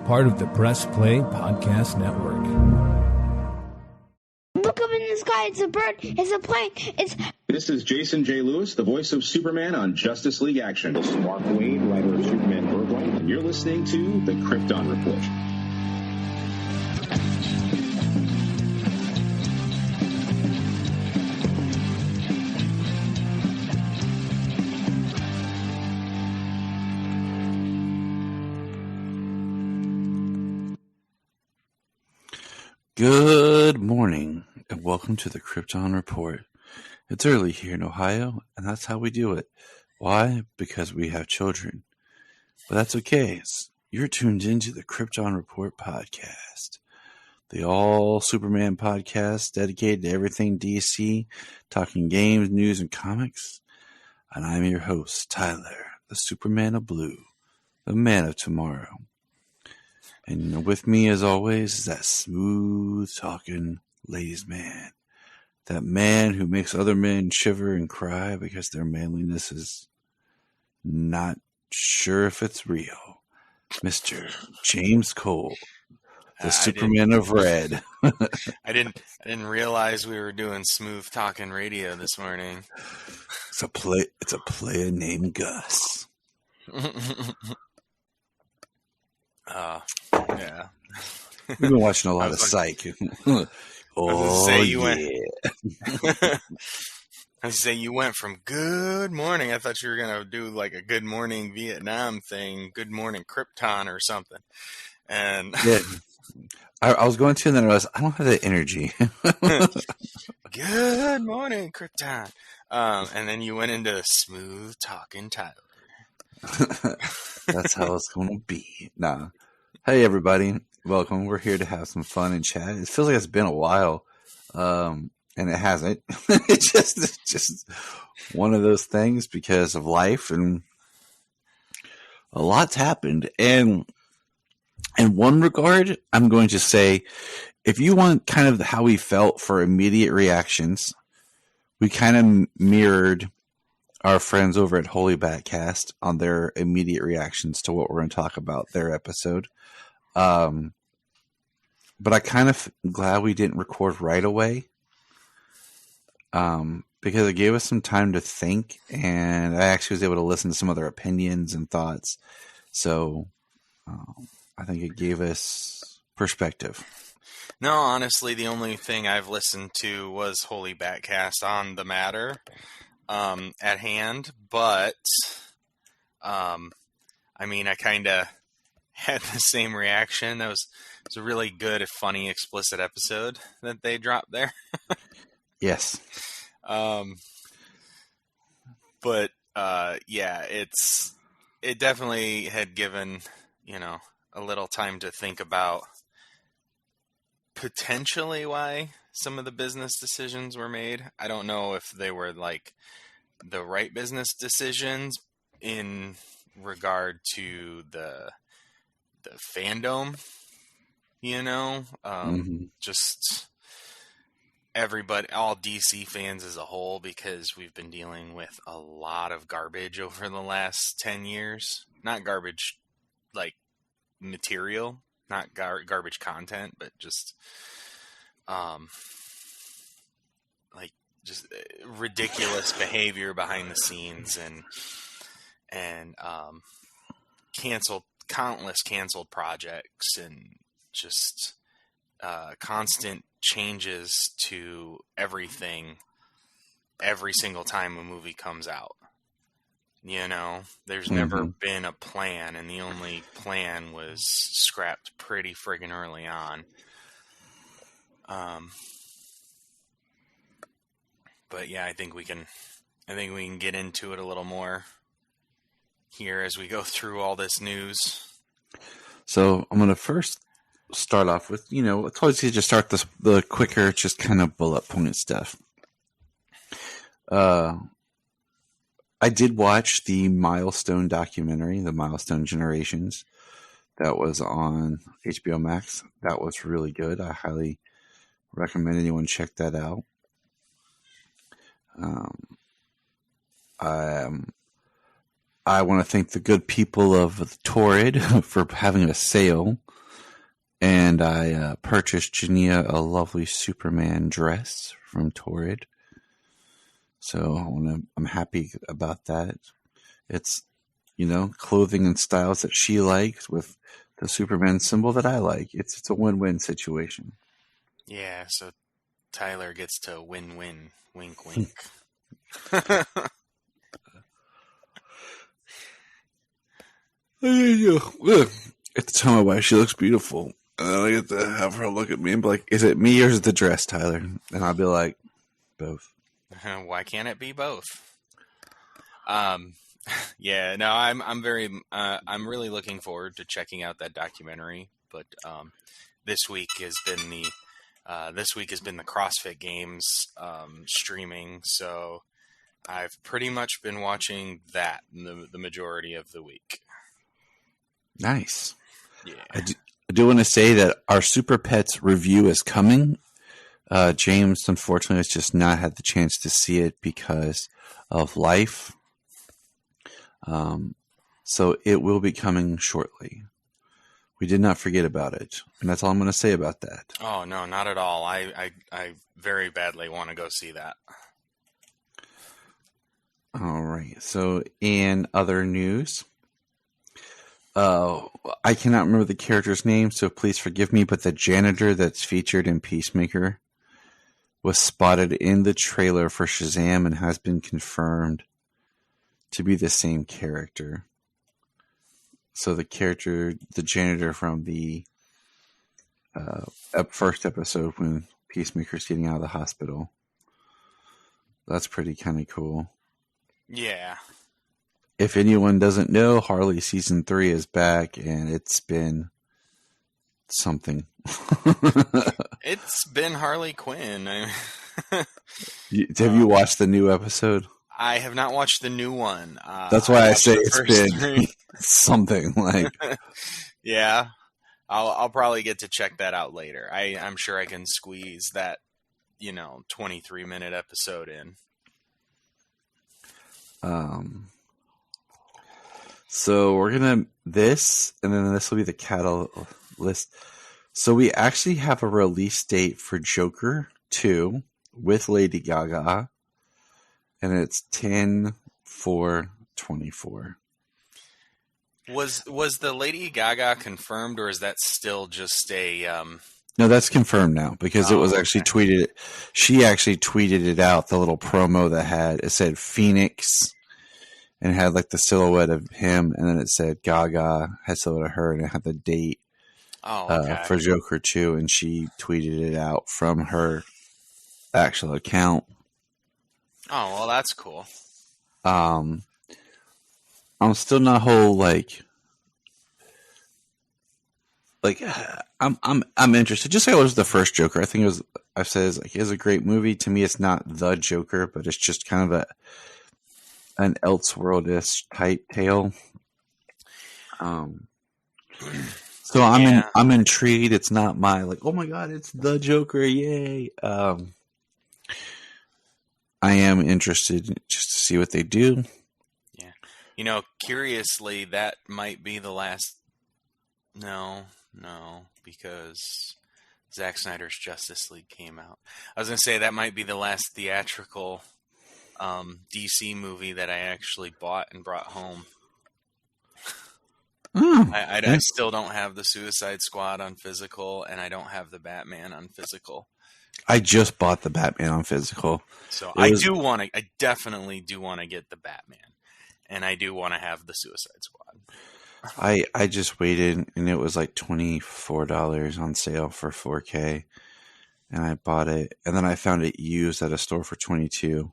part of the Press Play Podcast Network. Look up in the sky, it's a bird, it's a plane, it's... This is Jason J. Lewis, the voice of Superman on Justice League Action. This is Mark Wade, writer of Superman Birthright, and you're listening to the Krypton Report. Good morning, and welcome to the Krypton Report. It's early here in Ohio, and that's how we do it. Why? Because we have children. But that's okay. You're tuned into the Krypton Report podcast, the all-Superman podcast dedicated to everything DC, talking games, news, and comics. And I'm your host, Tyler, the Superman of Blue, the man of tomorrow. And with me, as always, is that smooth-talking ladies' man. That man who makes other men shiver and cry because their manliness is not sure if it's real. Mr. James Cole, the Superman of Red. I didn't realize we were doing smooth-talking radio this morning. It's a player named Gus. Yeah. We've been watching a lot of Psych. I say you went from good morning. I thought you were going to do like a good morning Vietnam thing, good morning Krypton or something. And yeah, I was going to, and then I realized I don't have that energy. Good morning Krypton. And then you went into smooth talking Tyler. That's how it's going to be. Nah. Hey, everybody. Welcome. We're here to have some fun and chat. It feels like it's been a while, and it hasn't. It's just one of those things because of life, and a lot's happened. And in one regard, I'm going to say, if you want kind of how we felt for immediate reactions, we kind of mirrored our friends over at Holy Batcast on their immediate reactions to what we're going to talk about, their episode. But I kind of glad we didn't record right away, because it gave us some time to think, and I actually was able to listen to some other opinions and thoughts. So I think it gave us perspective. No, honestly, the only thing I've listened to was Holy Batcast on the matter at hand, but I mean, I kind of had the same reaction. It was a really good, funny, explicit episode that they dropped there. Yes. But yeah, it definitely had given, a little time to think about potentially why some of the business decisions were made. I don't know if they were like the right business decisions in regard to the fandom, just everybody, all DC fans as a whole, because we've been dealing with a lot of garbage over the last 10 years. Not garbage like material, not garbage content, but just like just ridiculous behavior behind the scenes and countless canceled projects, and just constant changes to everything every single time a movie comes out. There's never been a plan, and the only plan was scrapped pretty friggin' early on. But yeah, I think we can get into it a little more here as we go through all this news. So I'm going to first start off with, it's always easy to start the quicker, just kind of bullet point stuff. I did watch the Milestone documentary, the Milestone Generations, that was on HBO Max. That was really good. I highly recommend anyone check that out. I want to thank the good people of Torrid for having a sale And I purchased Jania a lovely Superman dress from Torrid. So I'm happy about that. It's, clothing and styles that she likes with the Superman symbol that I like. It's a win-win situation. Yeah, so Tyler gets to win-win. Wink, wink. At the time, my wife, she looks beautiful. And then I get to have her look at me and be like, is it me or is it the dress, Tyler? And I'll be like, both. Why can't it be both? Yeah, no, I'm really looking forward to checking out that documentary. But this week has been the CrossFit Games streaming, so I've pretty much been watching that the majority of the week. Nice. Yeah. I do want to say that our Super Pets review is coming. James, unfortunately, has just not had the chance to see it because of life. So it will be coming shortly. We did not forget about it. And that's all I'm going to say about that. Oh, no, not at all. I very badly want to go see that. All right. So in other news, I cannot remember the character's name, so please forgive me, but the janitor that's featured in Peacemaker was spotted in the trailer for Shazam and has been confirmed to be the same character. So the janitor from the first episode when Peacemaker's getting out of the hospital. That's pretty kind of cool. Yeah. If anyone doesn't know, Harley Season 3 is back, and it's been something. It's been Harley Quinn. Have you watched the new episode? I have not watched the new one. That's why I say it's been something. Like, yeah, I'll probably get to check that out later. I'm sure I can squeeze that 23-minute episode in. So we're gonna this, and then this will be the catalyst. So we actually have a release date for Joker 2 with Lady Gaga, and it's 10/4/24. Was the Lady Gaga confirmed, or is that still just a? No, that's confirmed now because it was actually tweeted. She actually tweeted it out. The little promo that it said Phoenix. And it had like the silhouette of him, and then it said Gaga had silhouette of her, and it had the date for Joker 2, and she tweeted it out from her actual account. Oh, well, that's cool. I'm still not whole like I'm interested. Just like I was the first Joker. I think I've said it was a great movie. To me, it's not the Joker, but it's just kind of an Elseworldish type tale. So I'm intrigued. It's not my oh my god, it's the Joker, yay! I am interested just to see what they do. Yeah, curiously, that might be the last. No, because Zack Snyder's Justice League came out. I was gonna say that might be the last theatrical DC movie that I actually bought and brought home. I still don't have the Suicide Squad on physical, and I don't have the Batman on physical. I just bought the Batman on physical. So I definitely do want to get the Batman, and I do want to have the Suicide Squad. I just waited, and it was like $24 on sale for 4K, and I bought it, and then I found it used at a store for $22.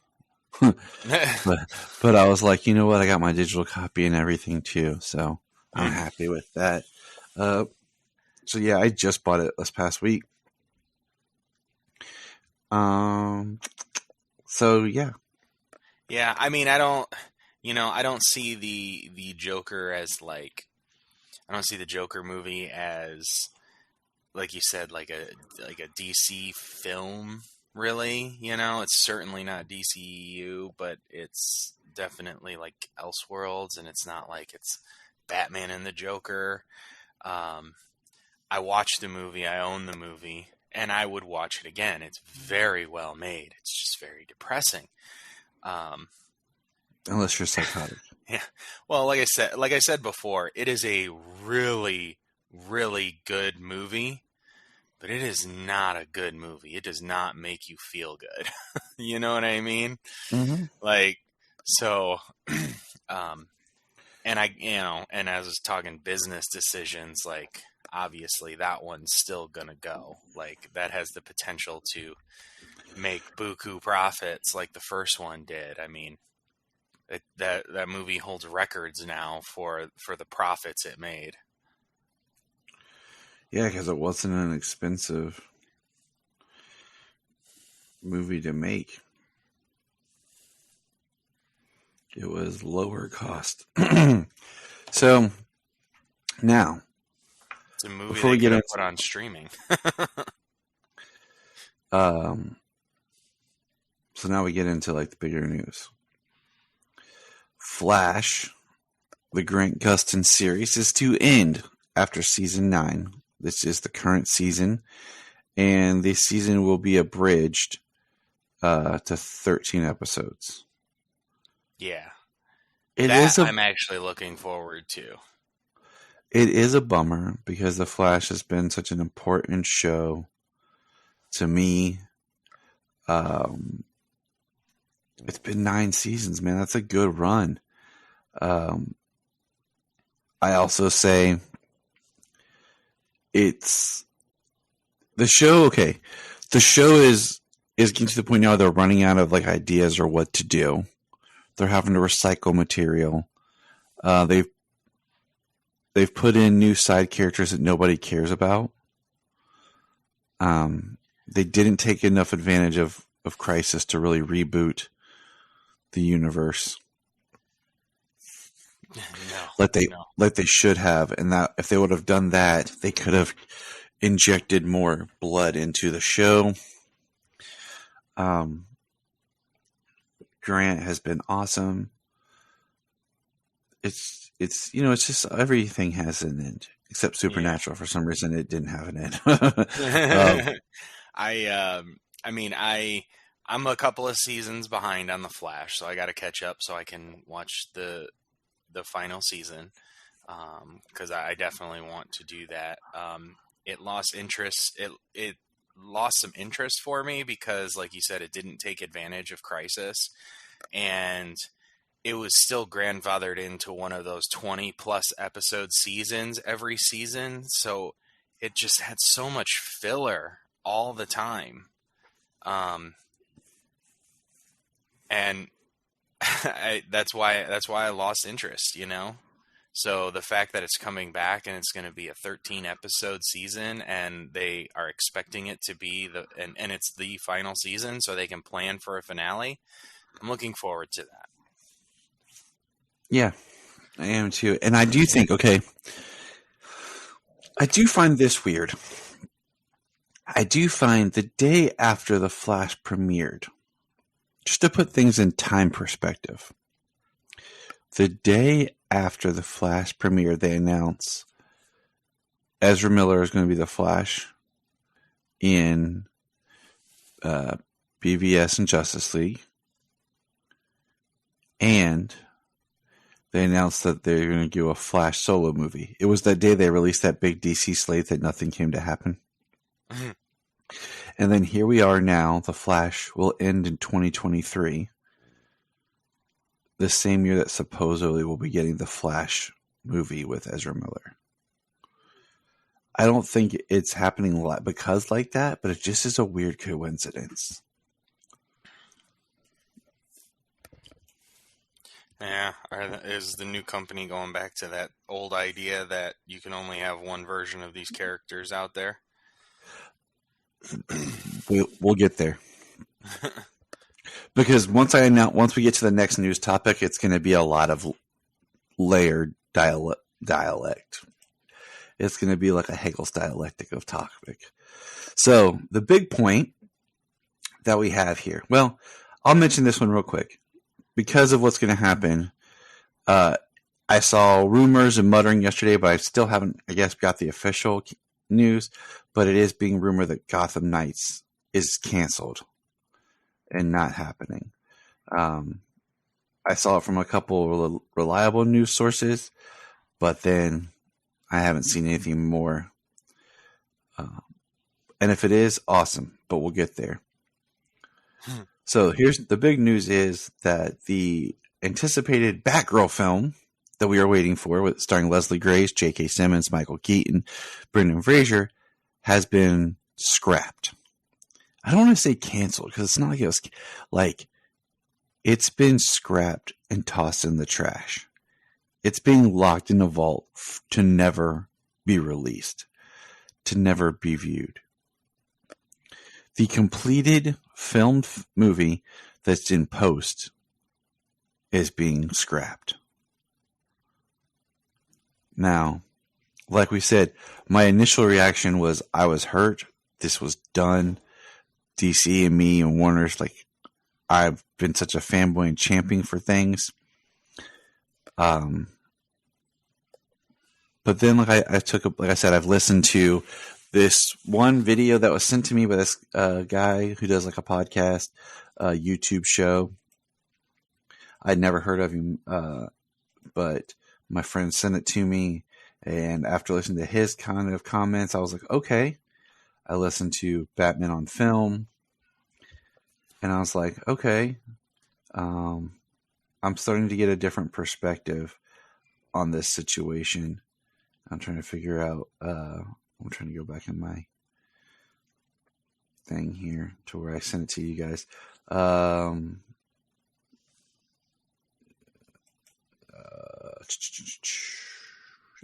but I was like, you know what? I got my digital copy and everything too, so I'm happy with that. So yeah, I just bought it this past week. So yeah. Yeah, I mean, I don't see the Joker as I don't see the Joker movie as, like you said, like a DC film. Really, it's certainly not DCEU, but it's definitely like Elseworlds, and it's not like it's Batman and the Joker. I watched the movie, I own the movie, and I would watch it again. It's very well made. It's just very depressing. Unless you're psychotic. Yeah. Well, like I said before, it is a really, really good movie, but it is not a good movie. It does not make you feel good. You know what I mean? Mm-hmm. Like, so, and and as I was talking business decisions, like, obviously that one's still gonna go. Like, that has the potential to make buku profits like the first one did. I mean, that movie holds records now for the profits it made. Yeah, because it wasn't an expensive movie to make. It was lower cost. So now, It's a movie before they we get could have into put on streaming. So now we get into like the bigger news. Flash, the Grant Gustin series, is to end after season 9. This is the current season, and this season will be abridged to 13 episodes. Yeah. I'm I'm actually looking forward to. It is a bummer because The Flash has been such an important show to me. It's been 9 seasons, man. That's a good run. I also say it's the show. Okay, the show is getting to the point now they're running out of like ideas or what to do. They're having to recycle material. They've put in new side characters that nobody cares about. They didn't take enough advantage of Crisis to really reboot the universe. Like they should have, and that if they would have done that, they could have injected more blood into the show. Grant has been awesome. It's just everything has an end except Supernatural. Yeah. For some reason, it didn't have an end. I'm a couple of seasons behind on The Flash, so I got to catch up so I can watch the final season, because I definitely want to do that. It lost interest. It lost some interest for me because, like you said, it didn't take advantage of Crisis, and it was still grandfathered into one of those 20 plus episode seasons every season. So it just had so much filler all the time. And that's why I lost interest, So the fact that it's coming back and it's going to be a 13 episode season, and they are expecting it to be and it's the final season, so they can plan for a finale. I'm looking forward to that. Yeah, I am too. And I do think, I do find this weird. I do find the day after The Flash premiered, just to put things in time perspective, the day after The Flash premiered, they announce Ezra Miller is going to be The Flash in BVS and Justice League. And they announced that they're going to do a Flash solo movie. It was that day they released that big DC slate that nothing came to happen. Mm-hmm. And then here we are now. The Flash will end in 2023. The same year that supposedly we'll be getting the Flash movie with Ezra Miller. I don't think it's happening a lot because like that, but it just is a weird coincidence. Yeah, is the new company going back to that old idea that you can only have one version of these characters out there? We'll get there. Because once we get to the next news topic, it's going to be a lot of layered dialect. It's going to be like a Hegel's dialectic of topic. So the big point that we have here, well, I'll mention this one real quick. Because of what's going to happen, I saw rumors and muttering yesterday, but I still haven't, I guess, got the official news, but it is being rumored that Gotham Knights is canceled and not happening. I saw it from a couple reliable news sources, but then I haven't seen anything more. And if it is, awesome, but we'll get there. So here's the big news is that the anticipated Batgirl film that we are waiting for, starring Leslie Grace, J.K. Simmons, Michael Keaton, Brendan Fraser, has been scrapped. I don't want to say canceled because it's not like it was like it's been scrapped and tossed in the trash. It's being locked in a vault to never be released, to never be viewed. The completed filmed movie that's in post is being scrapped. Now, like we said, my initial reaction was I was hurt. This was done. DC and me and Warner's, like, I've been such a fanboy and championing for things. But then, like I said, I've listened to this one video that was sent to me by this guy who does like a podcast, YouTube show. I'd never heard of him, but my friend sent it to me. And after listening to his kind of comments, I was like, okay. I listened to Batman on Film. And I was like, okay. I'm starting to get a different perspective on this situation. I'm trying to figure out, I'm trying to go back in my thing here to where I sent it to you guys.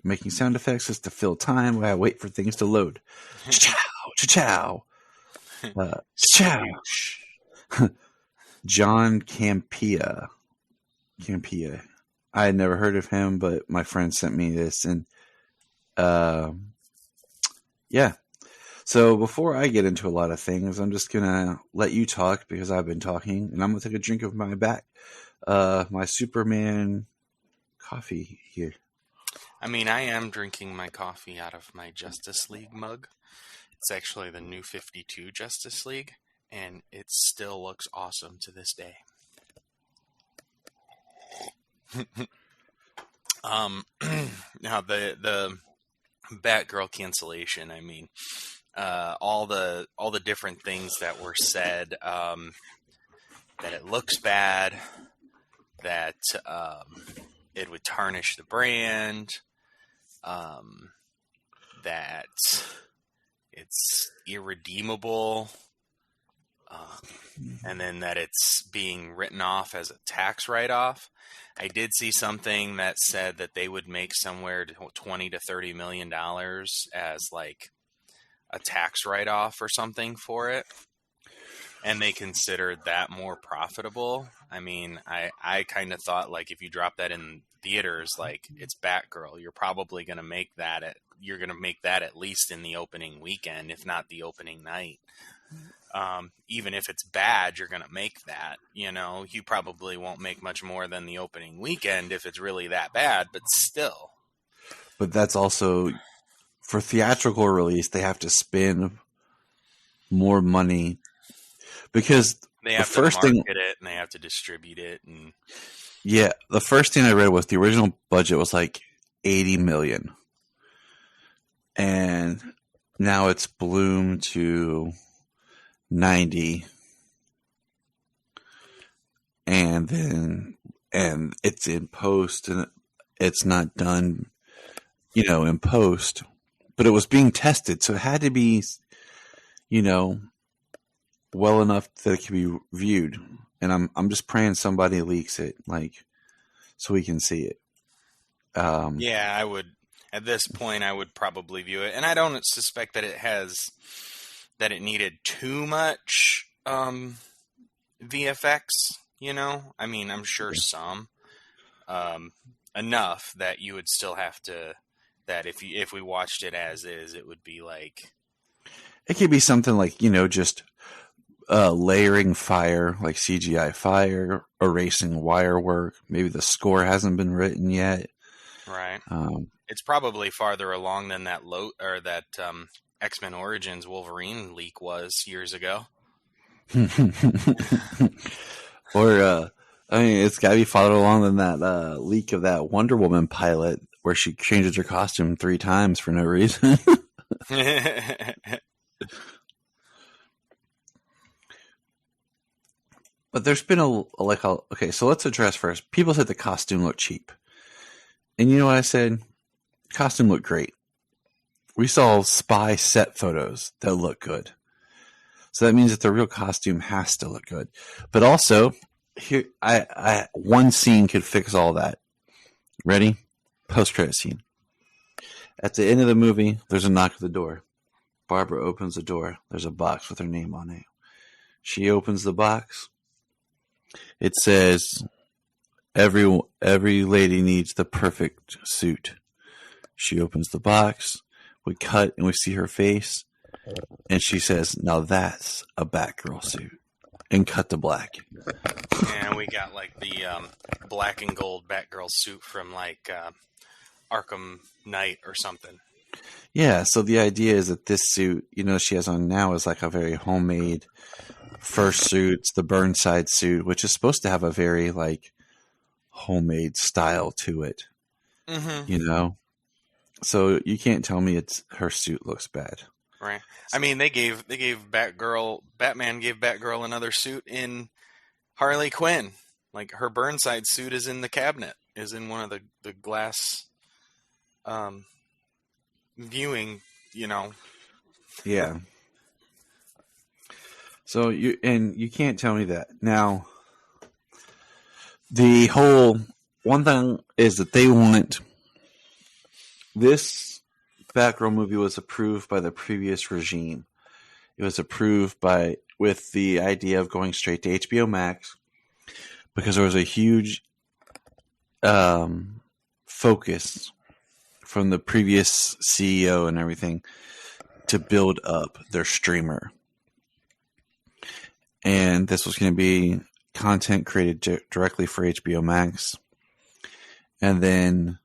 Making sound effects just to fill time while I wait for things to load. Chow, chow, chow. John Campea. I had never heard of him, but my friend sent me this, and yeah. So before I get into a lot of things, I'm just gonna let you talk because I've been talking, and I'm gonna take a drink of my Superman coffee here. I mean, I am drinking my coffee out of my Justice League mug. It's actually the new 52 Justice League, and it still looks awesome to this day. Now the Batgirl cancellation. I mean, all the different things that were said. That it looks bad. That it would tarnish the brand. That it's irredeemable. And then that it's being written off as a tax write-off. I did see something that said that they would make somewhere to $20 to $30 million as like a tax write-off or something for it. And they considered that more profitable. I mean, I kind of thought like if you drop that in theaters, like it's Batgirl, you're probably going to make that at least in the opening weekend, if not the opening night. Even if it's bad, you're going to make that, you know, you probably won't make much more than the opening weekend if it's really that bad, but still. But that's also for theatrical release, they have to spend more money because they have to market it and they have to distribute it. And yeah, the first thing I read was the original budget was like $80 million. And now it's ballooned to 90, and it's in post, and it's not done, you know, in post, but it was being tested, so it had to be, you know, well enough that it can be viewed. And I'm just praying somebody leaks it, like, so we can see it. Yeah, I would. At this point, I would probably view it, and I don't suspect that it needed too much VFX, you know? I mean, I'm sure some. Enough that you would still have to, that if we watched it as is, it would be like... It could be something like, you know, just layering fire, like CGI fire, erasing wire work. Maybe the score hasn't been written yet. Right. It's probably farther along than that X-Men Origins Wolverine leak was years ago. Or, I mean, it's got to be farther along than that leak of that Wonder Woman pilot where she changes her costume 3 times for no reason. But there's been okay, so let's address first. People said the costume looked cheap. And you know what I said? Costume looked great. We saw spy set photos that look good. So that means that the real costume has to look good. But also, here, one scene could fix all that. Ready? Post-credit scene. At the end of the movie, there's a knock at the door. Barbara opens the door. There's a box with her name on it. She opens the box. It says, every lady needs the perfect suit. She opens the box. We cut and we see her face. And she says, now that's a Batgirl suit. And cut to black. And we got like the black and gold Batgirl suit from like Arkham Knight or something. Yeah, so the idea is that this suit, she has on now is like a very homemade fursuit. It's the Burnside suit, which is supposed to have a very like homemade style to it. Mm-hmm. So you can't tell me her suit looks bad. Right. I mean, Batman gave Batgirl another suit in Harley Quinn. Like her Burnside suit is in the cabinet, is in one of the glass viewing, Yeah. So you can't tell me that. Now, the whole one thing is that they want this Batgirl movie was approved by the previous regime. It was approved with the idea of going straight to HBO Max because there was a huge focus from the previous CEO and everything to build up their streamer. And this was going to be content created directly for HBO Max. And then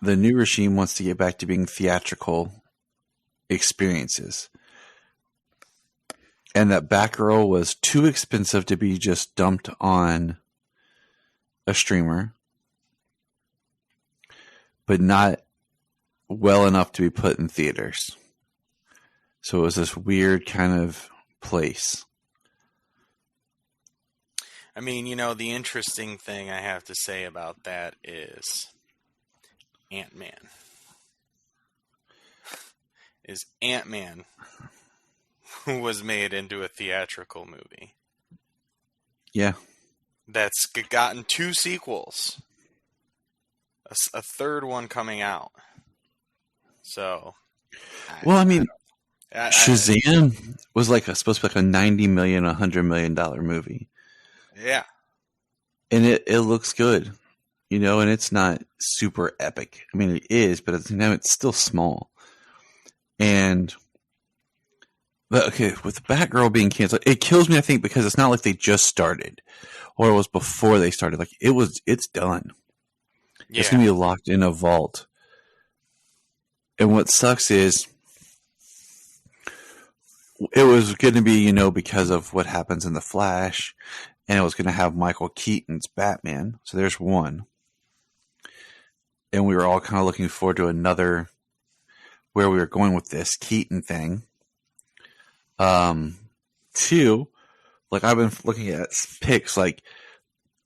the new regime wants to get back to being theatrical experiences. And that Batgirl was too expensive to be just dumped on a streamer, but not well enough to be put in theaters. So it was this weird kind of place. I mean, the interesting thing I have to say about that is Ant-Man. Is Ant-Man who was made into a theatrical movie. Yeah. That's gotten 2 sequels. A third one coming out. So. Well, I mean, Shazam was supposed to be like a $90 million, $100 million movie. Yeah. And it looks good, and it's not super epic. I mean, it is, but it's still small. But okay, with Batgirl being canceled, it kills me, I think, because it's not like they just started or it was before they started. Like it's done. Yeah. It's going to be locked in a vault. And what sucks is it was going to be, because of what happens in The Flash, and it was going to have Michael Keaton's Batman. So there's one. And we were all kind of looking forward to another where we were going with this Keaton thing. 2, like I've been looking at pics, like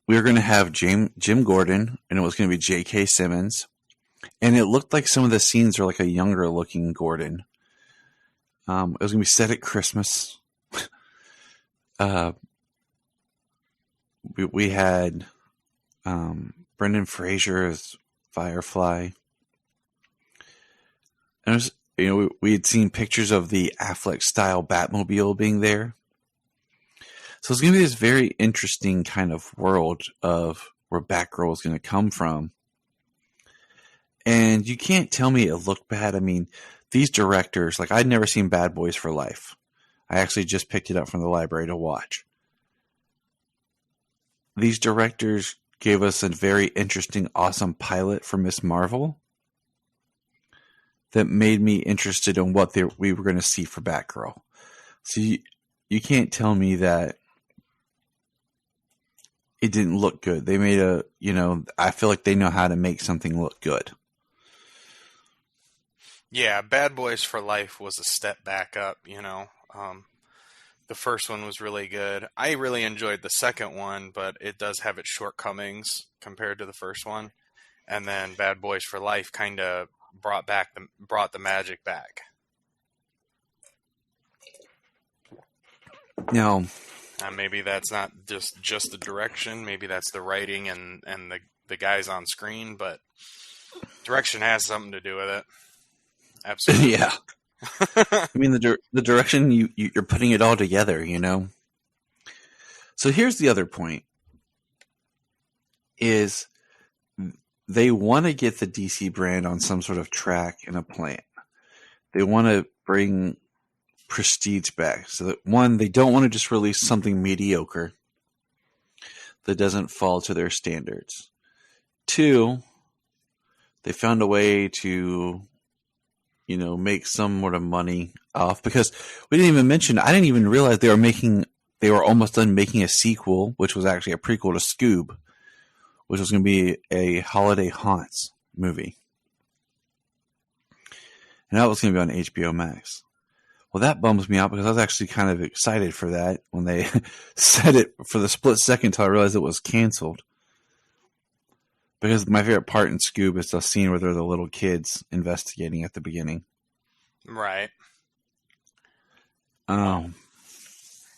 we were going to have Jim Gordon, and it was going to be J.K. Simmons. And it looked like some of the scenes were like a younger looking Gordon. It was going to be set at Christmas. We had Brendan Fraser as Firefly. And it was, we had seen pictures of the Affleck style Batmobile being there. So it's going to be this very interesting kind of world of where Batgirl is going to come from. And you can't tell me it looked bad. I mean, these directors, like I'd never seen Bad Boys for Life. I actually just picked it up from the library to watch. These directors gave us a very interesting, awesome pilot for Miss Marvel that made me interested in what we were going to see for Batgirl. So you can't tell me that it didn't look good. They made I feel like they know how to make something look good. Yeah, Bad Boys for Life was a step back up, the first one was really good. I really enjoyed the second one, but it does have its shortcomings compared to the first one. And then Bad Boys for Life kind of brought the magic back. Now, maybe that's not just the direction. Maybe that's the writing and the guys on screen, but direction has something to do with it. Absolutely. Yeah. I mean, the direction you're putting it all together, So here's the other point: is they want to get the DC brand on some sort of track and a plan. They want to bring prestige back, so that one, they don't want to just release something mediocre that doesn't fall to their standards. Two, they found a way to make some sort of money off, because I didn't even realize they were almost done making a sequel, which was actually a prequel to Scoob, which was going to be a Holiday Haunts movie. And that was going to be on HBO Max. Well, that bums me out, because I was actually kind of excited for that when they said it for the split second until I realized it was canceled. Because my favorite part in Scoob is the scene where they're the little kids investigating at the beginning. Right.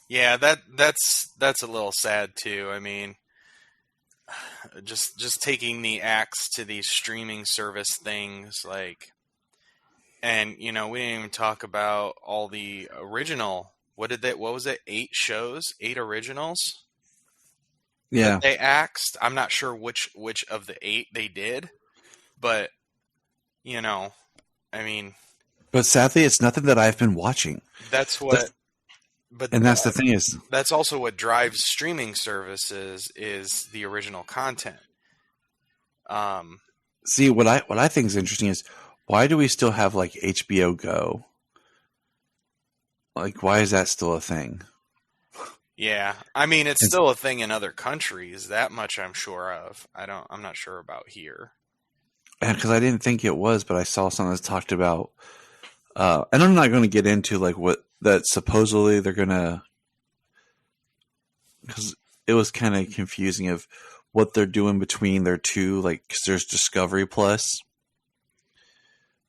Yeah, that's a little sad too. I mean, just taking the axe to these streaming service things, and we didn't even talk about all the original. What was it? 8 shows, 8 originals. Yeah, they axed. I'm not sure which of the 8 they did, but I mean, but sadly, it's nothing that I've been watching. That's what. That's the thing is, that's also what drives streaming services is the original content. See, what I think is interesting is, why do we still have HBO Go? Why is that still a thing? Yeah, I mean, it's still a thing in other countries. That much I'm sure of. I'm not sure about here. Because I didn't think it was, but I saw something that talked about, and I'm not going to get into what that supposedly they're going to, because it was kind of confusing of what they're doing between their two, because there's Discovery Plus.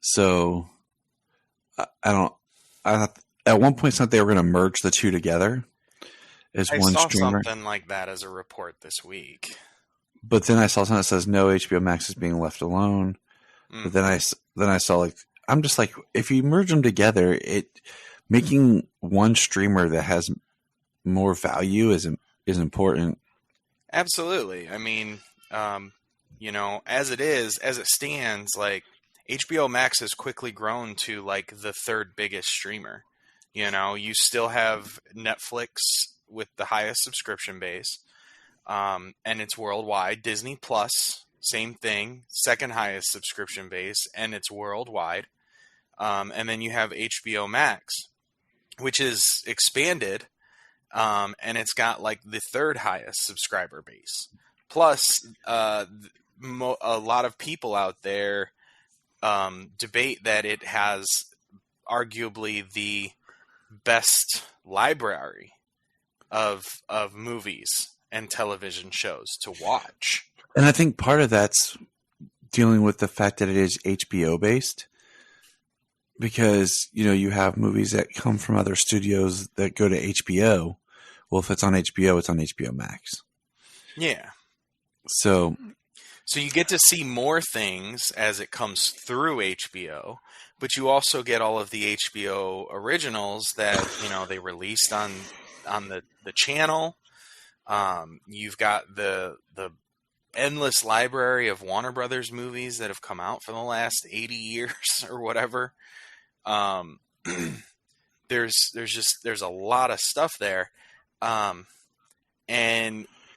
So at one point, something they were going to merge the two together as one streamer. I saw something like that as a report this week. But then I saw something that says no, HBO Max is being left alone. Mm. But then I saw I'm just if you merge them together, making one streamer that has more value is important. Absolutely. I mean, as it stands, HBO Max has quickly grown to the third biggest streamer. You still have Netflix with the highest subscription base, and it's worldwide. Disney Plus, same thing, second highest subscription base, and it's worldwide. And then you have HBO Max, which is expanded, and it's got the third highest subscriber base. Plus, a lot of people out there debate that it has arguably the best library of movies and television shows to watch. And I think part of that's dealing with the fact that it is HBO based, because you have movies that come from other studios that go to HBO. Well, if it's on HBO, it's on HBO Max. Yeah. So you get to see more things as it comes through HBO, but you also get all of the HBO originals that they released on the channel. You've got the endless library of Warner Brothers movies that have come out for the last 80 years or whatever. There's a lot of stuff there. And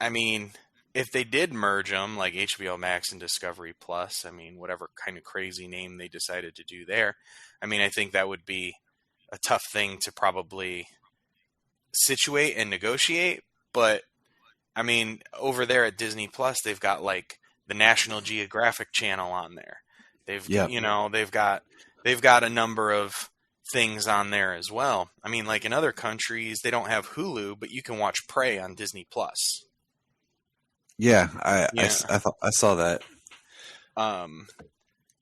I mean, if they did merge them, like HBO Max and Discovery Plus, I mean, whatever kind of crazy name they decided to do there, I mean, I think that would be a tough thing to probably situate and negotiate. But I mean, over there at Disney Plus, they've got like the National Geographic channel on there. They've, they've got a number of things on there as well. I mean, like in other countries, they don't have Hulu, but you can watch Prey on Disney Plus. Yeah, I thought I saw that.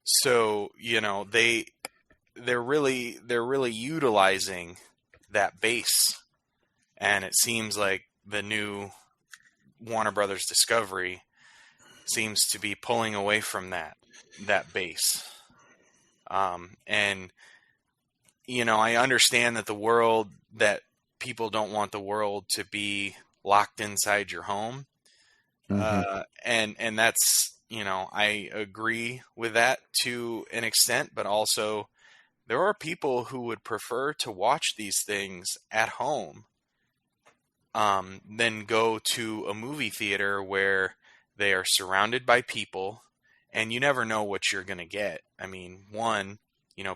So they're really utilizing that base, and it seems like the new Warner Brothers Discovery seems to be pulling away from that base. And I understand that people don't want the world to be locked inside your home. And that's, I agree with that to an extent, but also there are people who would prefer to watch these things at home, than go to a movie theater where they are surrounded by people and you never know what you're going to get. I mean,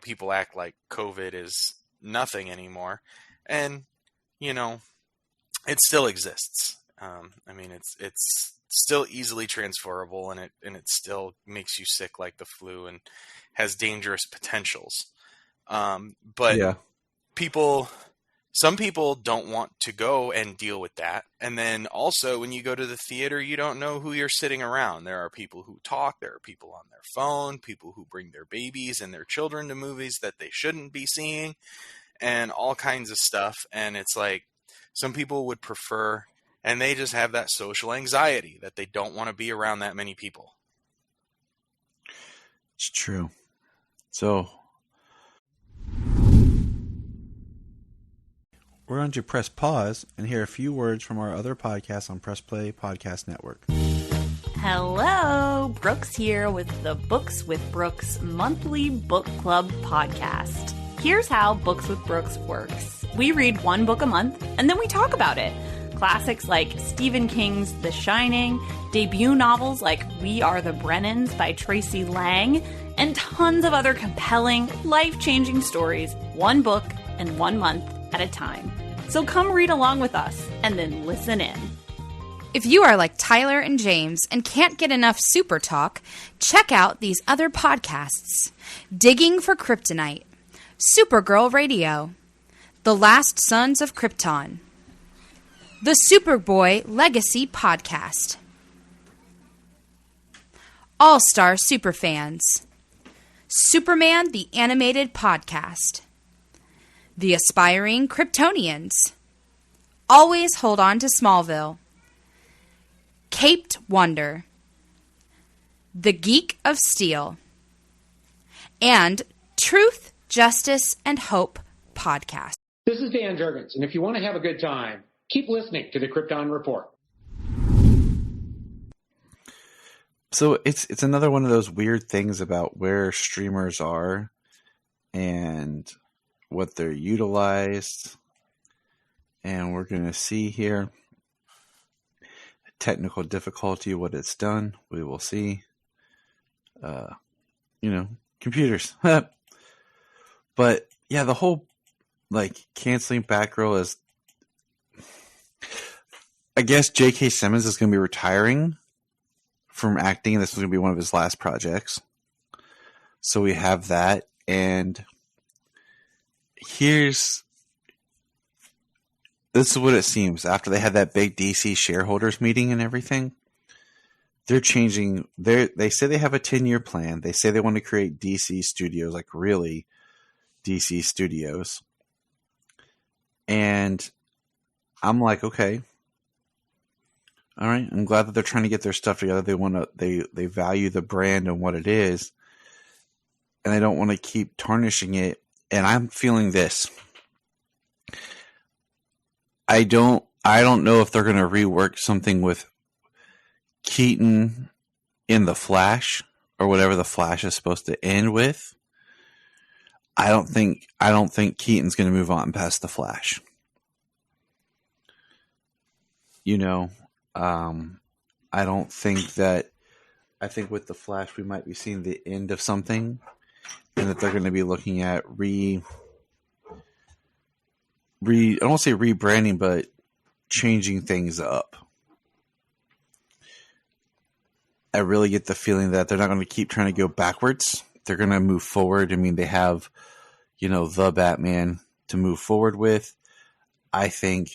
people act like COVID is nothing anymore, and, it still exists. I mean, it's still easily transferable, and it still makes you sick like the flu and has dangerous potentials. But Yeah. some people don't want to go and deal with that. And then also when you go to the theater, you don't know who you're sitting around. There are people who talk, there are people on their phone, people who bring their babies and their children to movies that they shouldn't be seeing, and all kinds of stuff. And it's like, some people would prefer, and they just have that social anxiety that they don't want to be around that many people. It's true. So we're going to press pause and hear a few words from our other podcasts on Press Play Podcast Network. Hello, Brooks here with the Books with Brooks monthly book club podcast. Here's how Books with Brooks works. We read one book a month and then we talk about it. Classics like Stephen King's The Shining, debut novels like We Are the Brennans by Tracy Lang, and tons of other compelling, life-changing stories, one book and 1 month at a time. So come read along with us and then listen in. If you are like Tyler and James and can't get enough super talk, check out these other podcasts. Digging for Kryptonite, Supergirl Radio, The Last Sons of Krypton, the Superboy Legacy Podcast, All-Star Superfans, Superman the Animated Podcast, The Aspiring Kryptonians, Always Hold On to Smallville, Caped Wonder, The Geek of Steel, and Truth, Justice, and Hope Podcast. This is Dan Jurgens, and if you want to have a good time, keep listening to the Krypton Report. So it's another one of those weird things about where streamers are and what they're utilized. And we're going to see here technical difficulty, what it's done. We will see. Computers. But yeah, the whole canceling Batgirl is, I guess J.K. Simmons is going to be retiring from acting, and this is going to be one of his last projects. So we have that, and this is what it seems. After they had that big DC shareholders meeting and everything, they're changing. They say they have a 10-year plan. They say they want to create DC studios, like really DC studios. And I'm like, okay. All right. I'm glad that they're trying to get their stuff together. They value the brand and what it is. And they don't want to keep tarnishing it. And I'm feeling this. I don't know if they're going to rework something with Keaton in The Flash or whatever The Flash is supposed to end with. I don't think Keaton's going to move on past The Flash. I think with the Flash, we might be seeing the end of something, and that they're going to be looking at I don't want to say rebranding, but changing things up. I really get the feeling that they're not going to keep trying to go backwards. They're going to move forward. I mean, they have, the Batman to move forward with. I think,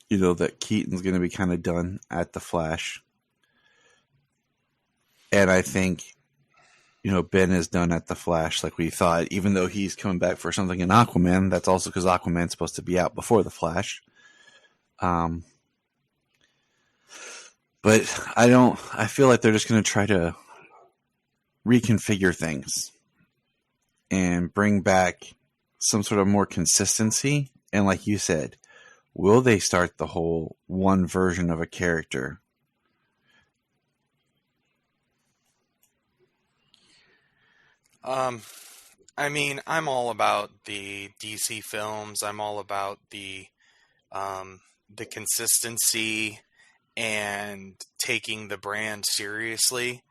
that Keaton's going to be kind of done at the Flash. And I think, Ben is done at the Flash like we thought, even though he's coming back for something in Aquaman. That's also because Aquaman's supposed to be out before the Flash. But I feel like they're just going to try to reconfigure things and bring back some sort of more consistency. And like you said, will they start the whole one version of a character? I mean, I'm all about the DC films. I'm all about the consistency and taking the brand seriously,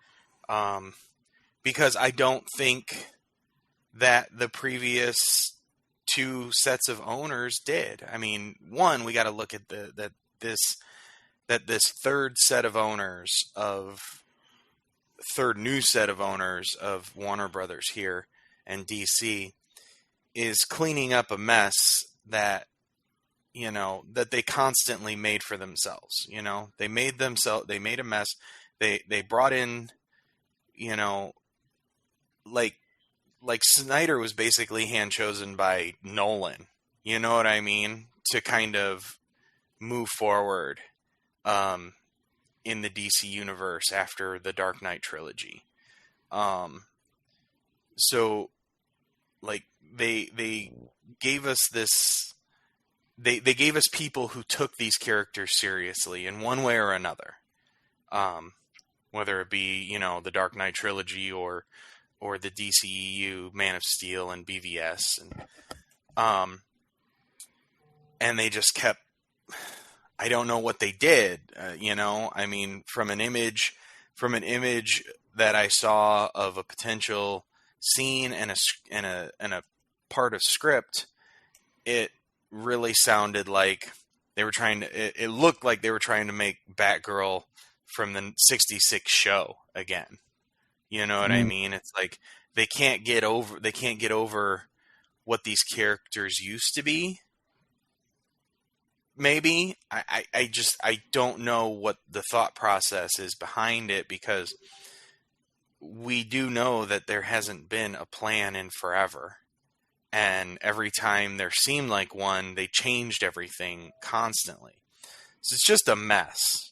because I don't think that the previous two sets of owners did. I mean, one, we got to look at this third new set of owners of Warner Brothers here and DC is cleaning up a mess that they constantly made for themselves. They made a mess. They brought in, like Snyder was basically hand chosen by Nolan. You know what I mean? To kind of move forward, in the DC universe after the Dark Knight trilogy. So like they gave us this, they gave us people who took these characters seriously in one way or another. Whether it be, the Dark Knight trilogy or the DCEU, Man of Steel and BVS, and they just kept, I don't know what they did, I mean, from an image that I saw of a potential scene and a part of script, it really sounded like they were it looked like they were trying to make Batgirl from the 66 show again. You know what I mean? It's like they can't get over what these characters used to be. Maybe I don't know what the thought process is behind it, because we do know that there hasn't been a plan in forever. And every time there seemed like one, they changed everything constantly. So it's just a mess.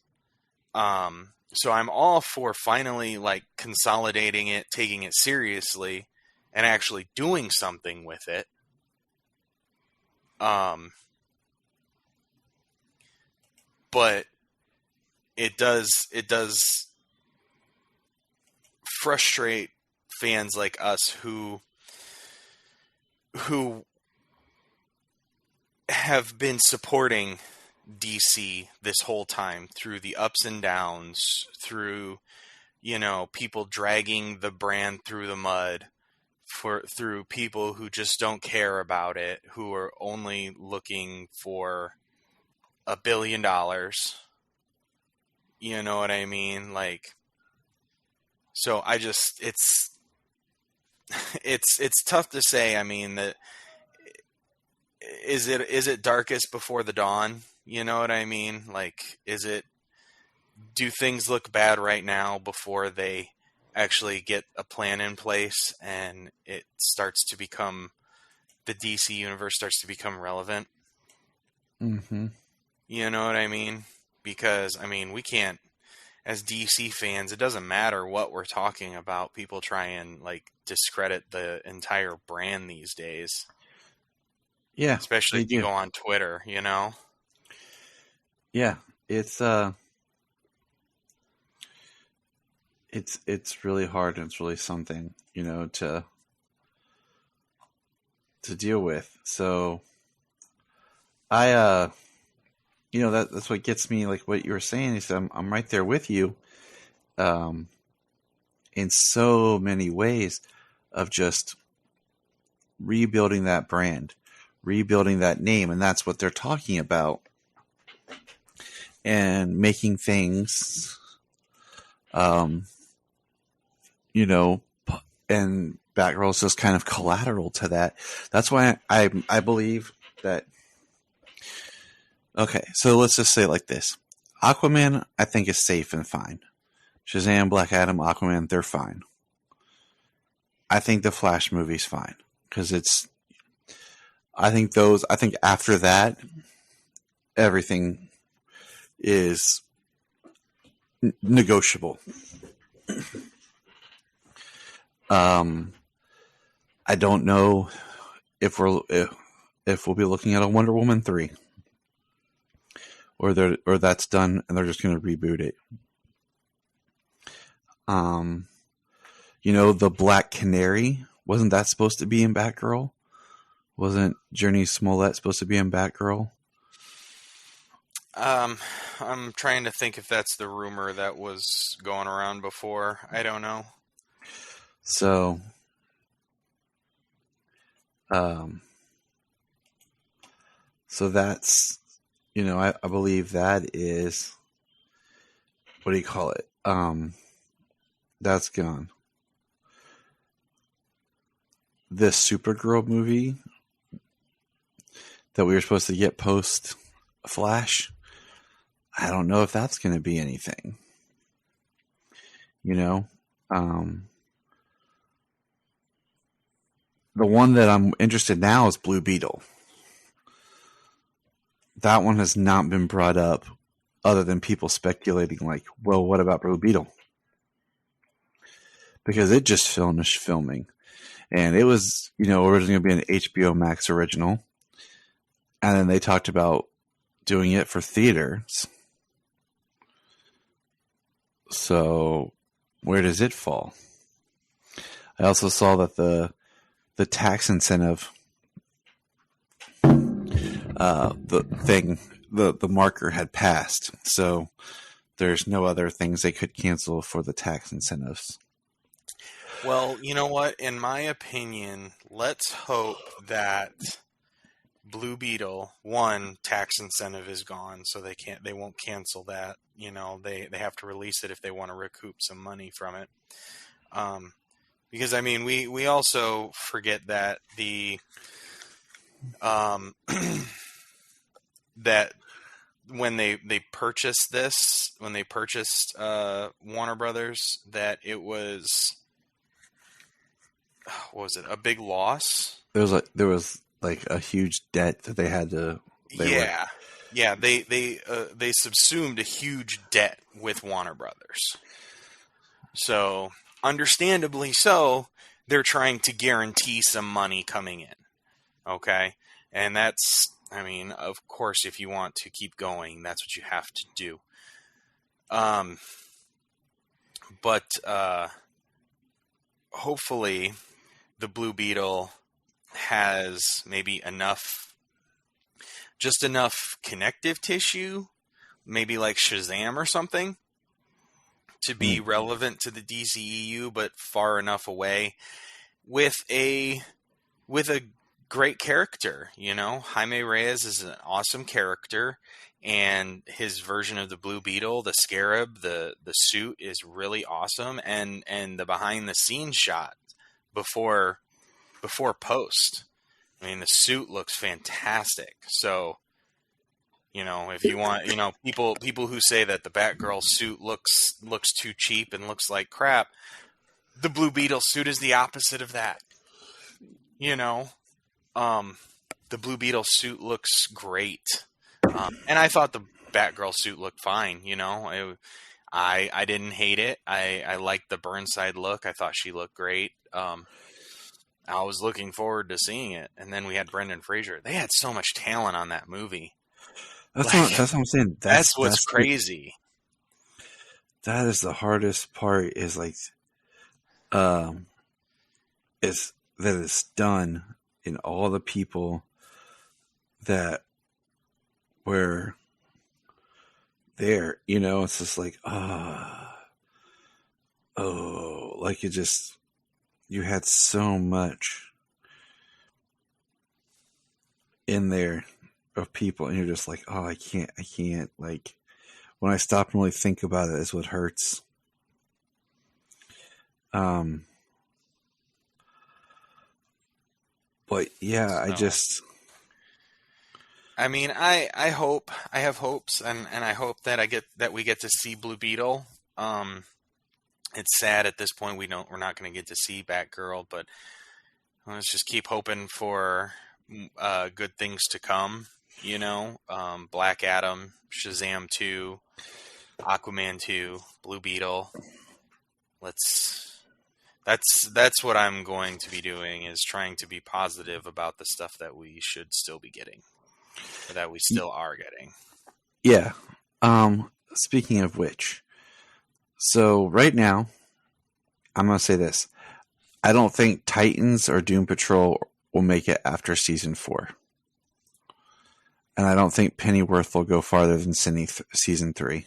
So I'm all for finally consolidating it, taking it seriously, and actually doing something with it. But it does frustrate fans like us who have been supporting DC this whole time through the ups and downs, through people dragging the brand through the mud, through people who just don't care about it, who are only looking for $1 billion. You know what I mean? So it's tough to say. I mean, that is it darkest before the dawn? You know what I mean? Do things look bad right now before they actually get a plan in place and it starts to become, the DC universe starts to become relevant? Mm-hmm. You know what I mean? Because, we can't, as DC fans, it doesn't matter what we're talking about. People try and discredit the entire brand these days. Yeah. Especially if you go on Twitter, Yeah. It's really hard, and it's really something, to deal with. So I that's what gets me. Like what you were saying is, I'm right there with you, in so many ways of just rebuilding that brand, rebuilding that name, and that's what they're talking about, and making things, and Batgirl is just kind of collateral to that. That's why I believe that. Okay, so let's just say it like this: Aquaman, I think, is safe and fine. Shazam, Black Adam, Aquaman, they're fine. I think the Flash movie's fine because I think after that, everything is negotiable. I don't know if we'll be looking at a Wonder Woman 3, or that's done and they're just going to reboot it. The Black Canary, wasn't that supposed to be in Batgirl? Wasn't Journey Smollett supposed to be in Batgirl? I'm trying to think if that's the rumor that was going around before. I don't know. So, that's, I believe that is, what do you call it? That's gone. This Supergirl movie that we were supposed to get post Flash, I don't know if that's going to be anything. The one that I'm interested now is Blue Beetle. That one has not been brought up other than people speculating like, well, what about Blue Beetle? Because it just finished filming. And it was, originally going to be an HBO Max original. And then they talked about doing it for theaters. So where does it fall? I also saw that the tax incentive, the marker had passed. So there's no other things they could cancel for the tax incentives. Well, you know what? In my opinion, let's hope that Blue Beetle, one, tax incentive is gone, so they won't cancel that. They have to release it if they want to recoup some money from it. Because we also forget that that when they purchased Warner Brothers, that it was, what was it, a big loss? There was a huge debt that they had to. They subsumed a huge debt with Warner Brothers. So, understandably so, they're trying to guarantee some money coming in. Okay? And that's, of course, if you want to keep going, that's what you have to do. But hopefully the Blue Beetle has maybe just enough connective tissue, maybe like Shazam or something, to be relevant to the DCEU, but far enough away with a great character. Jaime Reyes is an awesome character, and his version of the Blue Beetle, the Scarab, the suit is really awesome, and the behind the scenes shot before post, the suit looks fantastic. So, if you want, people who say that the Batgirl suit looks too cheap and looks like crap, the Blue Beetle suit is the opposite of that. The Blue Beetle suit looks great. And I thought the Batgirl suit looked fine, I didn't hate it. I liked the Burnside look. I thought she looked great. I was looking forward to seeing it. And then we had Brendan Fraser. They had so much talent on that movie. That's what I'm saying. That's what's crazy. That is the hardest part, is that it's done in all the people that were there. You know, it's just like, like it just, you had so much in there of people, and you're just like, oh, I can't. Like, when I stop and really think about it, is what hurts. But yeah, I mean, I have hopes, and I hope that we get to see Blue Beetle. It's sad at this point we're not going to get to see Batgirl, but let's just keep hoping for good things to come. You know, Black Adam, Shazam 2, Aquaman 2, Blue Beetle. That's what I'm going to be doing, is trying to be positive about the stuff that we should still be getting, or that we still are getting. Yeah. Speaking of which, so right now, I'm going to say this. I don't think Titans or Doom Patrol will make it after season 4. And I don't think Pennyworth will go farther than season 3.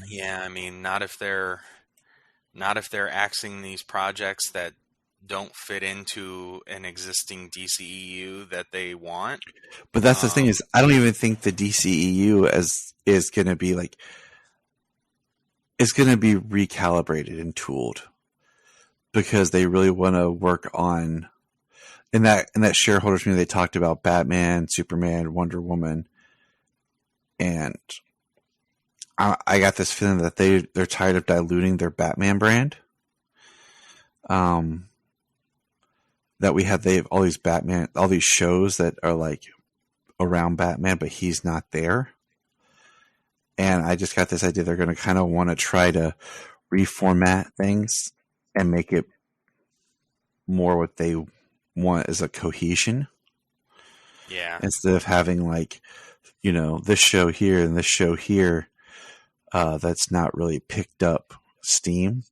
Yeah, I mean, not if they're axing these projects that don't fit into an existing DCEU that they want. But that's the thing, is I don't even think the DCEU is going to be like, it's going to be recalibrated and tooled, because they really want to work on, in that shareholders meeting, they talked about Batman, Superman, Wonder Woman, and I got this feeling that they're tired of diluting their Batman brand. That they have all these shows that are like around Batman, but he's not there. And I just got this idea they're going to kind of want to try to reformat things and make it more what they want as a cohesion. Yeah. Instead of having like, you know, this show here and this show here, that's not really picked up steam.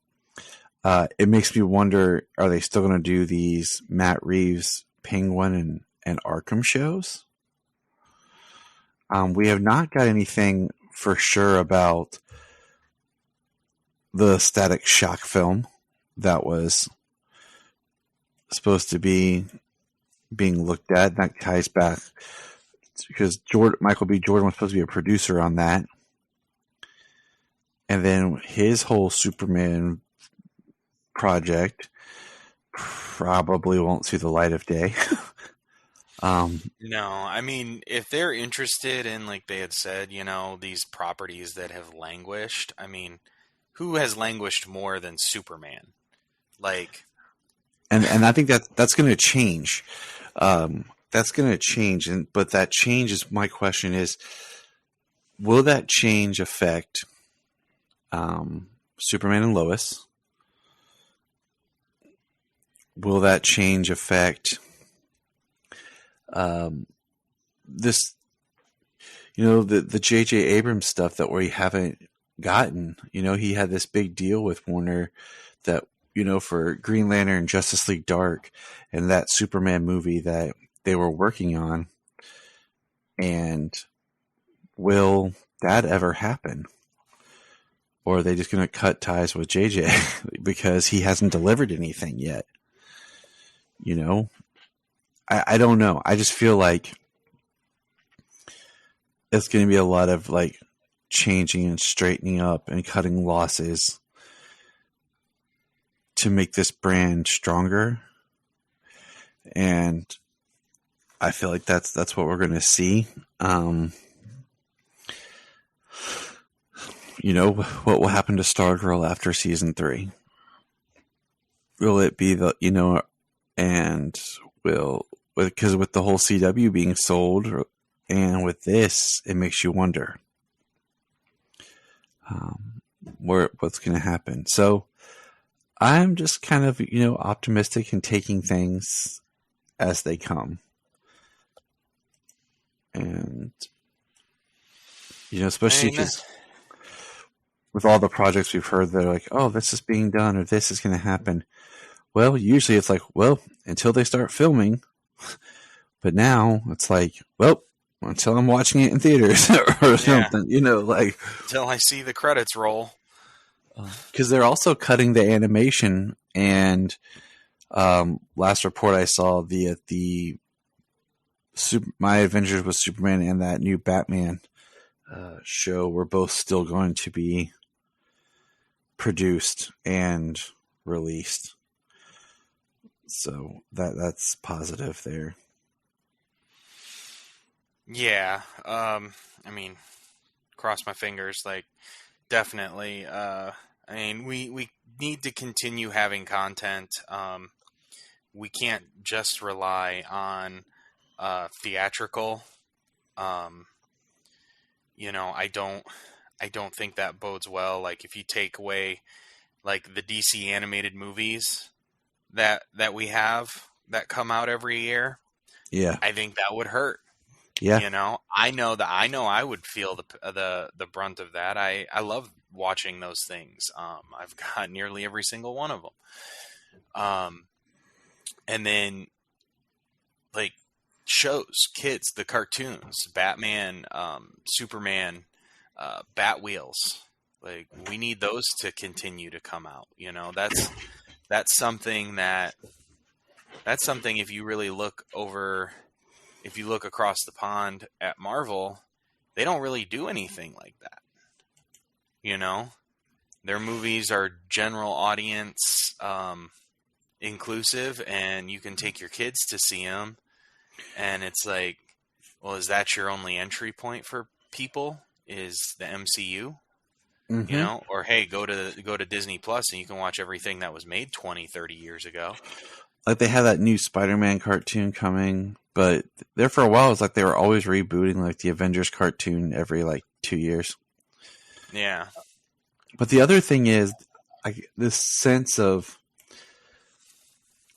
It makes me wonder, are they still going to do these Matt Reeves Penguin and Arkham shows? We have not got anything for sure about the Static Shock film that was supposed to be being looked at. That ties back because Michael B. Jordan was supposed to be a producer on that. And then his whole Superman project probably won't see the light of day. No, I mean, if they're interested in, like they had said, you know, these properties that have languished, I mean, who has languished more than Superman? Like, and I think that's going to change. That's going to change, but that change is, my question is, will that change affect Superman and Lois? Will that change affect this, you know, the J.J. Abrams stuff that we haven't gotten? You know, he had this big deal with Warner that, you know, for Green Lantern and Justice League Dark and that Superman movie that they were working on. And will that ever happen? Or are they just going to cut ties with JJ because he hasn't delivered anything yet? You know, I don't know. I just feel like it's going to be a lot of like changing and straightening up and cutting losses to make this brand stronger. And I feel like that's what we're going to see. You know, what will happen to Stargirl after season 3? Will it be the, you know, and because with the whole CW being sold, and with this, it makes you wonder what's going to happen. So I'm just kind of, you know, optimistic and taking things as they come. And, you know, especially because with all the projects we've heard, they're like, oh, this is being done or this is going to happen. Well, usually it's like, well, until they start filming. But now it's like, well, until I'm watching it in theaters or something, like until I see the credits roll. Because they're also cutting the animation, and last report I saw, the My Adventures with Superman and that new Batman show were both still going to be produced and released. So that's positive there. Yeah. Cross my fingers, definitely. We need to continue having content. We can't just rely on theatrical. I don't think that bodes well. If you take away the DC animated movies that we have that come out every year, yeah, I think that would hurt. Yeah, I know I would feel the brunt of that. I love watching those things. I've got nearly every single one of them. And then shows, kids, the cartoons, Batman, Superman, Batwheels. We need those to continue to come out. That's something if you really look over, if you look across the pond at Marvel, they don't really do anything like that. Their movies are general audience inclusive, and you can take your kids to see them. And it's well, is that your only entry point for people? Is the MCU? Mm-hmm. Or hey, go to Disney Plus and you can watch everything that was made 20, 30 years ago. They have that new Spider-Man cartoon coming, but there for a while it's they were always rebooting the Avengers cartoon every 2 years. Yeah. But the other thing is this sense of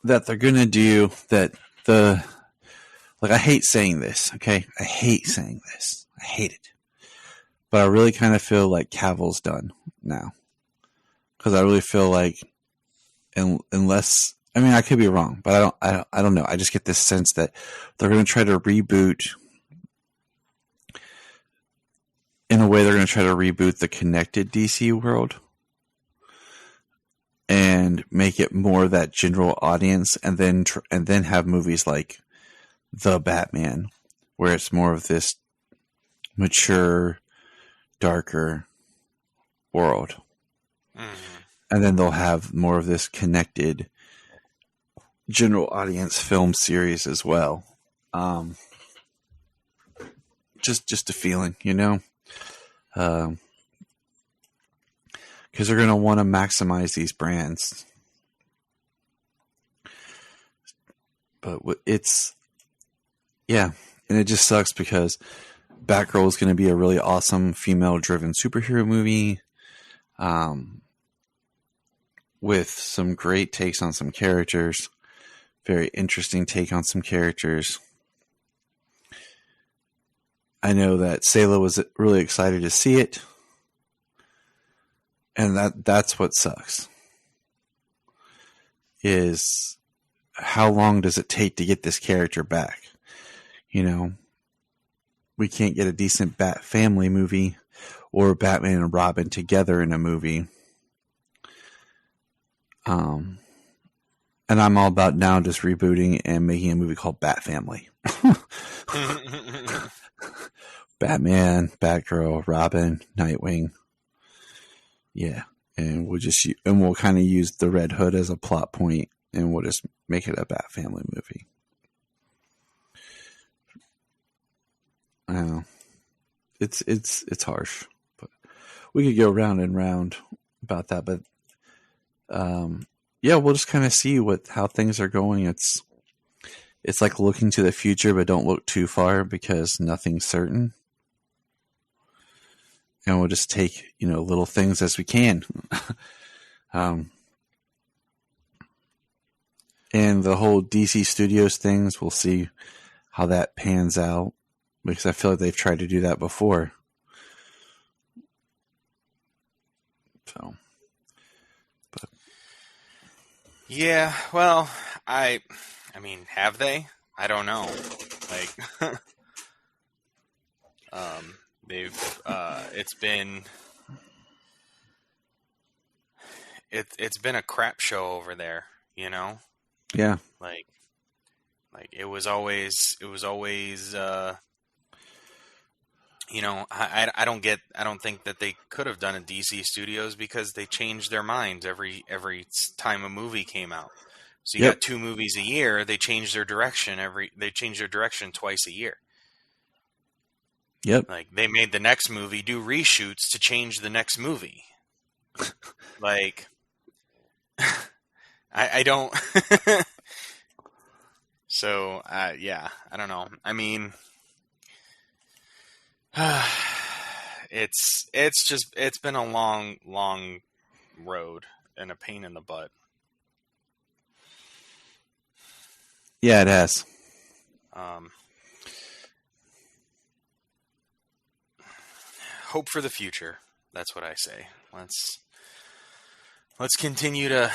that they're going to do that I hate saying this, okay? I hate saying this. I hate it. But I really kind of feel like Cavill's done now. Because I really feel unless, I could be wrong, but I don't know. I just get this sense that they're going to try to reboot. In a way, they're going to try to reboot the connected DC world and make it more of that general audience, and then have movies like The Batman, where it's more of this mature, darker world. Mm-hmm. And then they'll have more of this connected general audience film series as well. Just a feeling, because they're going to want to maximize these brands. But and it just sucks because Batgirl is going to be a really awesome female-driven superhero movie, with some great takes on some characters, very interesting take on some characters. I know that Sayla was really excited to see it, and that's what sucks. Is how long does it take to get this character back? We can't get a decent Bat family movie or Batman and Robin together in a movie. And I'm all about now just rebooting and making a movie called Bat Family. Batman, Batgirl, Robin, Nightwing. Yeah. And we'll kind of use the Red Hood as a plot point, and we'll just make it a Bat Family movie. I don't know. It's harsh, but we could go round and round about that. But we'll just kind of see how things are going. It's like looking to the future, but don't look too far because nothing's certain. And we'll just take little things as we can. And the whole DC Studios things, we'll see how that pans out. Because I feel like they've tried to do that before. So, but yeah, well, have they? I don't know. It's been a crap show over there, you know? Yeah. Like it was always I don't think that they could have done a DC Studios because they changed their minds every time a movie came out. So you got 2 movies a year, they change their direction twice a year. Yep. Like they made the next movie do reshoots to change the next movie. Like I don't So yeah, I don't know. I mean it's been a long road and a pain in the butt. Yeah, it has. Hope for the future. That's what I say. Let's continue to,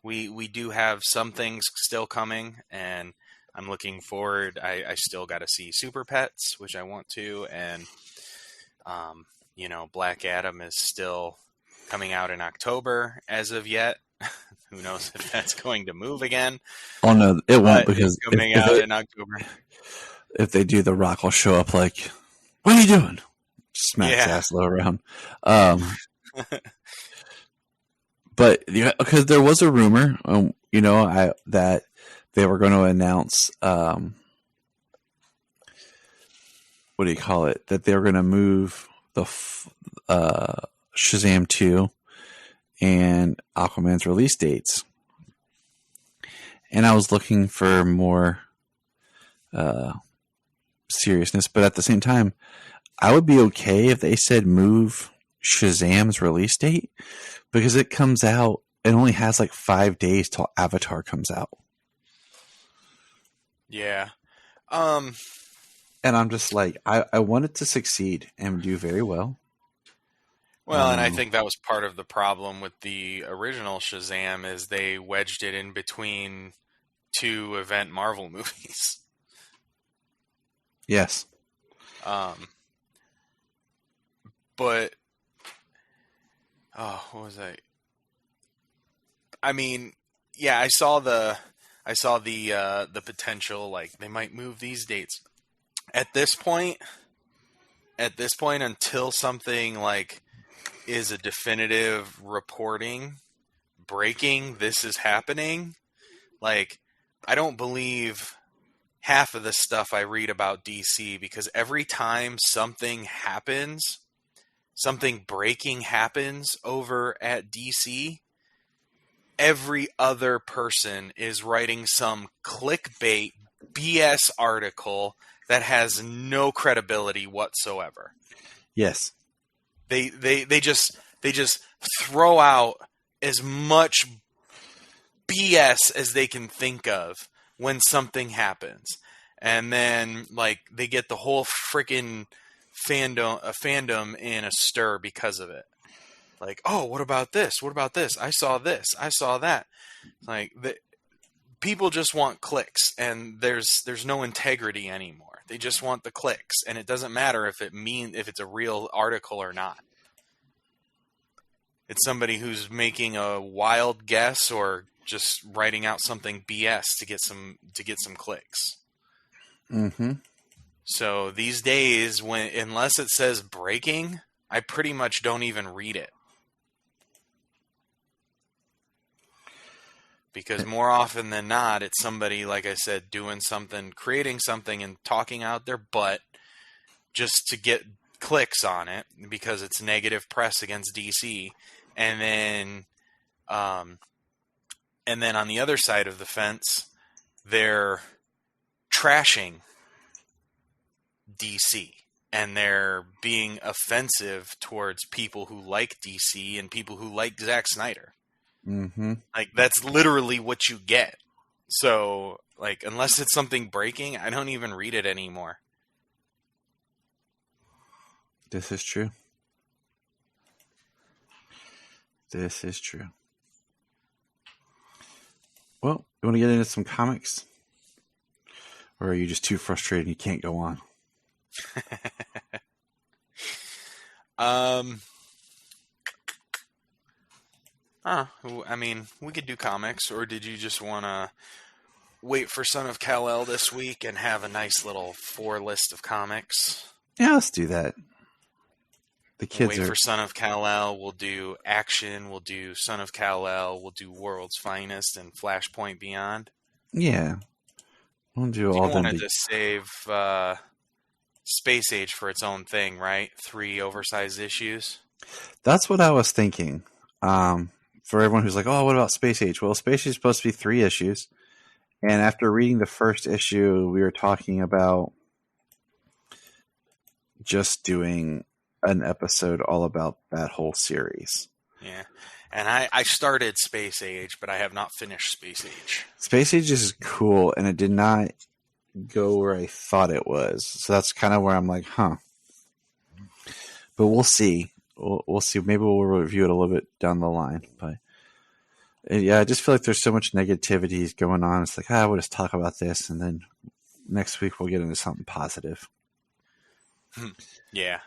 we do have some things still coming, and I'm looking forward. I still got to see Super Pets, which I want to, and Black Adam is still coming out in October as of yet. Who knows if that's going to move again? Oh no, it won't, because it's coming out in October. If they do, The Rock will show up like, "What are you doing?" Smacks ass low around. But because there was a rumor, that they were going to announce, what do you call it? That they were going to move the Shazam 2 and Aquaman's release dates. And I was looking for more seriousness, but at the same time, I would be okay if they said move Shazam's release date, because it comes out, it only has like 5 days till Avatar comes out. Yeah. And I'm just like, I want it to succeed and do very well. Well, and I think that was part of the problem with the original Shazam, is they wedged it in between 2 event Marvel movies. Yes. But what was I? I mean, yeah, I saw the potential, like they might move these dates. At this point, until something like is a definitive reporting, breaking, this is happening, like I don't believe half of the stuff I read about DC, because every time something happens, something breaking happens over at DC, every other person is writing some clickbait BS article that has no credibility whatsoever. Yes. They just throw out as much BS as they can think of when something happens. And then like they get the whole freaking fandom in a stir because of it. Like, oh, what about this? What about this? I saw this. I saw that. Like, people just want clicks, and there's no integrity anymore. They just want the clicks, and it doesn't matter if it's a real article or not. It's somebody who's making a wild guess or just writing out something BS to get some clicks. Mm-hmm. So these days, unless it says breaking, I pretty much don't even read it. Because more often than not, it's somebody, like I said, doing something, creating something and talking out their butt just to get clicks on it, because it's negative press against DC. And then on the other side of the fence, they're trashing DC. And they're being offensive towards people who like DC and people who like Zack Snyder. Mm-hmm. Like, that's literally what you get. So, like, unless it's something breaking, I don't even read it anymore. This is true. This is true. Well, you want to get into some comics? Or are you just too frustrated and you can't go on? I mean, we could do comics, or did you just want to wait for Son of Kal-El this week and have a nice little 4 list of comics? Yeah, let's do that. The kids wait for Son of Kal-El. We'll do Action. We'll do Son of Kal-El. We'll do World's Finest and Flashpoint Beyond. Yeah. We'll do all you them. wanted to save Space Age for its own thing, right? 3 oversized issues. That's what I was thinking. For everyone who's like, oh, what about Space Age? Well, Space Age is supposed to be 3 issues. And after reading the first issue, we were talking about just doing an episode all about that whole series. Yeah. And I started Space Age, but I have not finished Space Age. Space Age is cool, and it did not go where I thought it was. So that's kind of where I'm like, huh. But we'll see. We'll see. Maybe we'll review it a little bit down the line. But yeah, I just feel like there's so much negativity going on. It's like, we'll just talk about this, and then next week we'll get into something positive. Yeah.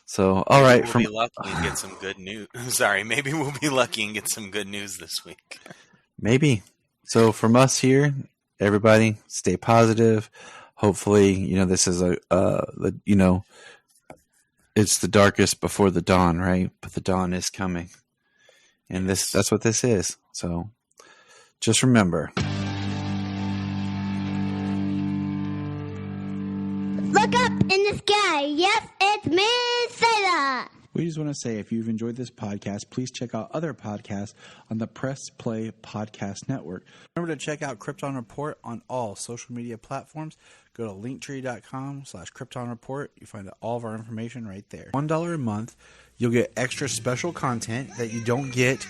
So, all right. Maybe we'll be lucky and get some good news. Sorry, maybe we'll be lucky and get some good news this week. Maybe. So from us here, everybody, stay positive. Hopefully, this is it's the darkest before the dawn, right? But the dawn is coming. And that's what this is. So just remember. Look up in the sky. Yes, it's me, Sailor. We just want to say, if you've enjoyed this podcast, please check out other podcasts on the Press Play Podcast Network. Remember to check out Krypton Report on all social media platforms. Go to linktree.com/Krypton Report. You find all of our information right there. $1 a month, you'll get extra special content that you don't get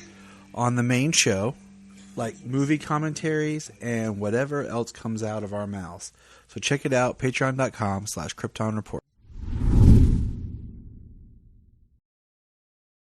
on the main show, like movie commentaries and whatever else comes out of our mouths. So check it out, patreon.com/Krypton Report.